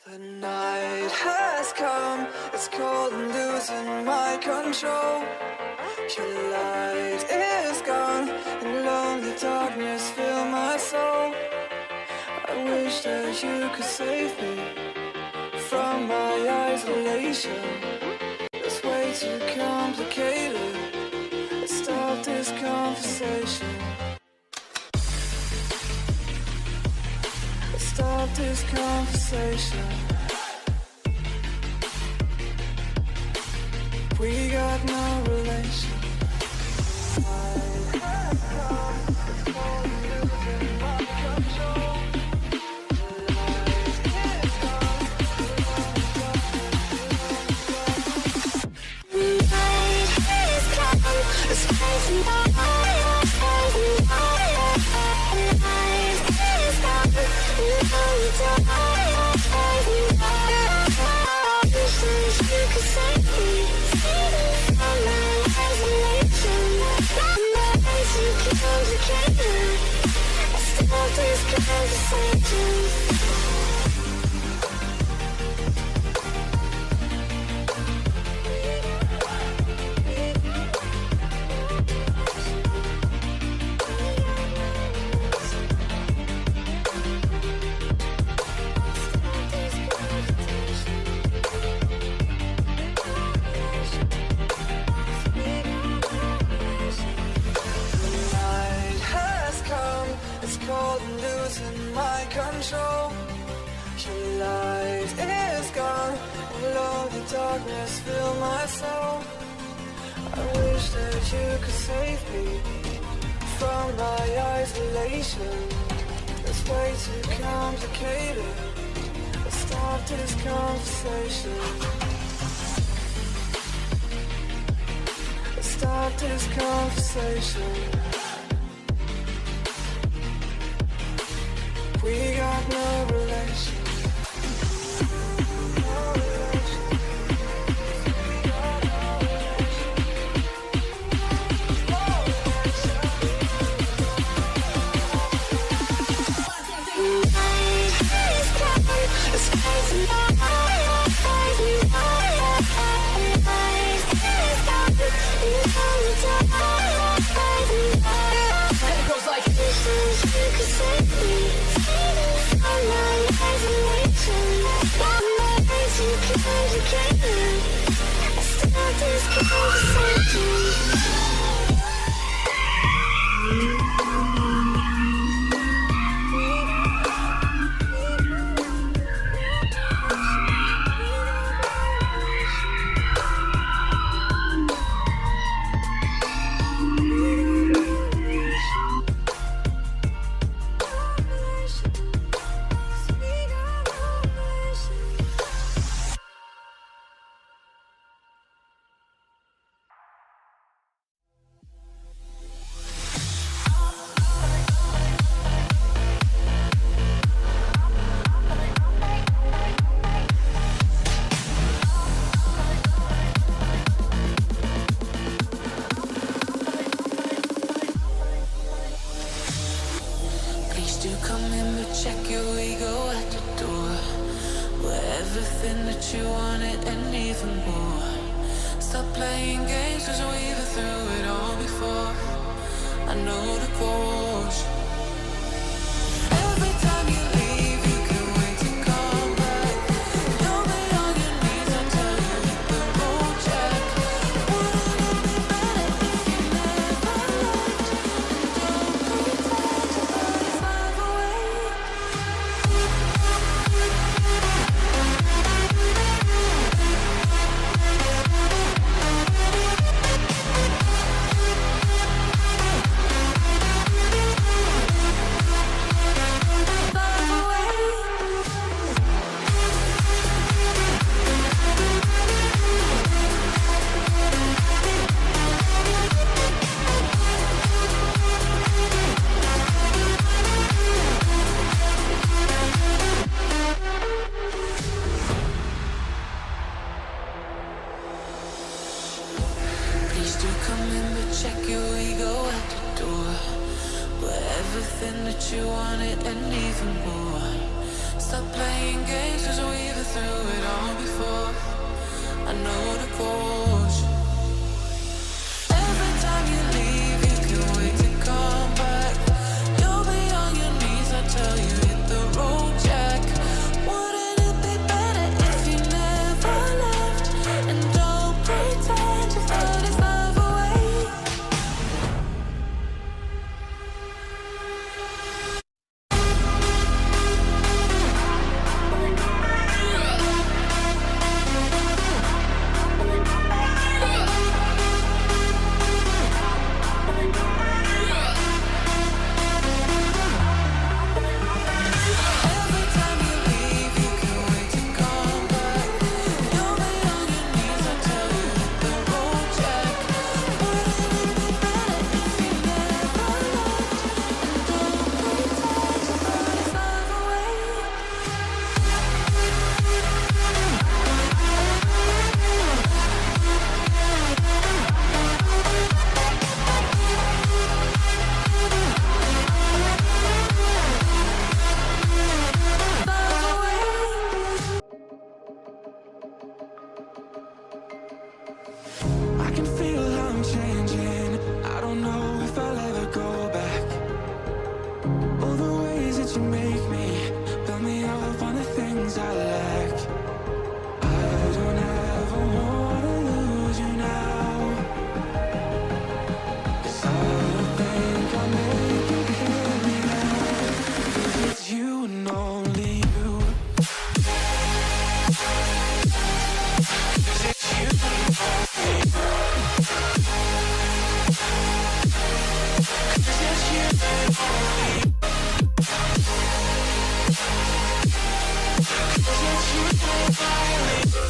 The night has come, it's cold and losing my control. Your light is gone, and lonely darkness fill my soul. I wish that you could save me from my isolation. It's way too complicated. Let's stop this conversation. Let's stop this conversation. We got no relation. Darkness fill my soul. I wish that you could save me from my isolation. It's way too complicated. Let's stop this conversation. Let's stop this conversation. We got no relation. things I lack. I don't ever wanna lose you now. 'Cause I don't think I'll make it here now. 'Cause it's you and only you. 'Cause it's you and only you. 'Cause it's you and only you.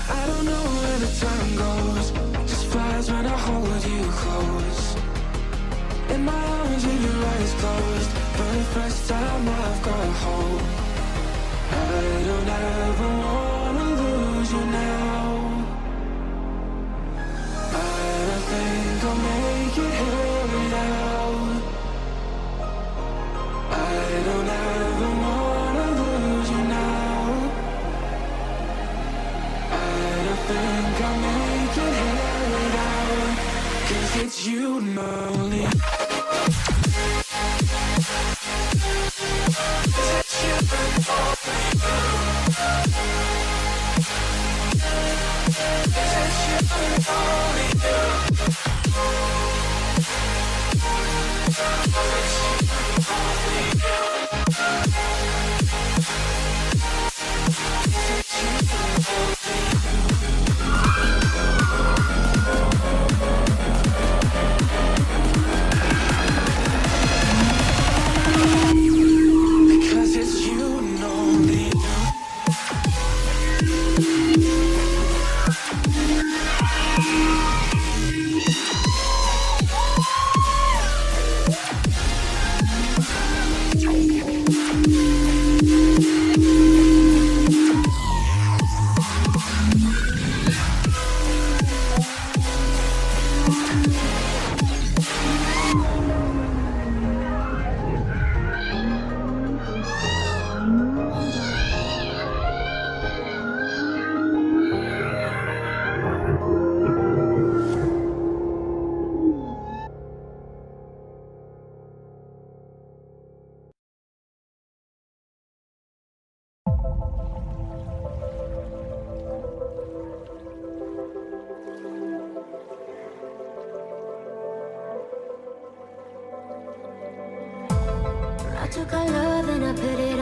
I don't know where the time goes, it just flies when I hold you close. In my arms with your eyes closed, for the first time I've got hope. I don't ever wanna lose you now. I don't think I'll make it here without. I don't ever wanna lose you now. I don't think I'll make it here without. 'Cause it's you and only. I took our love and I put it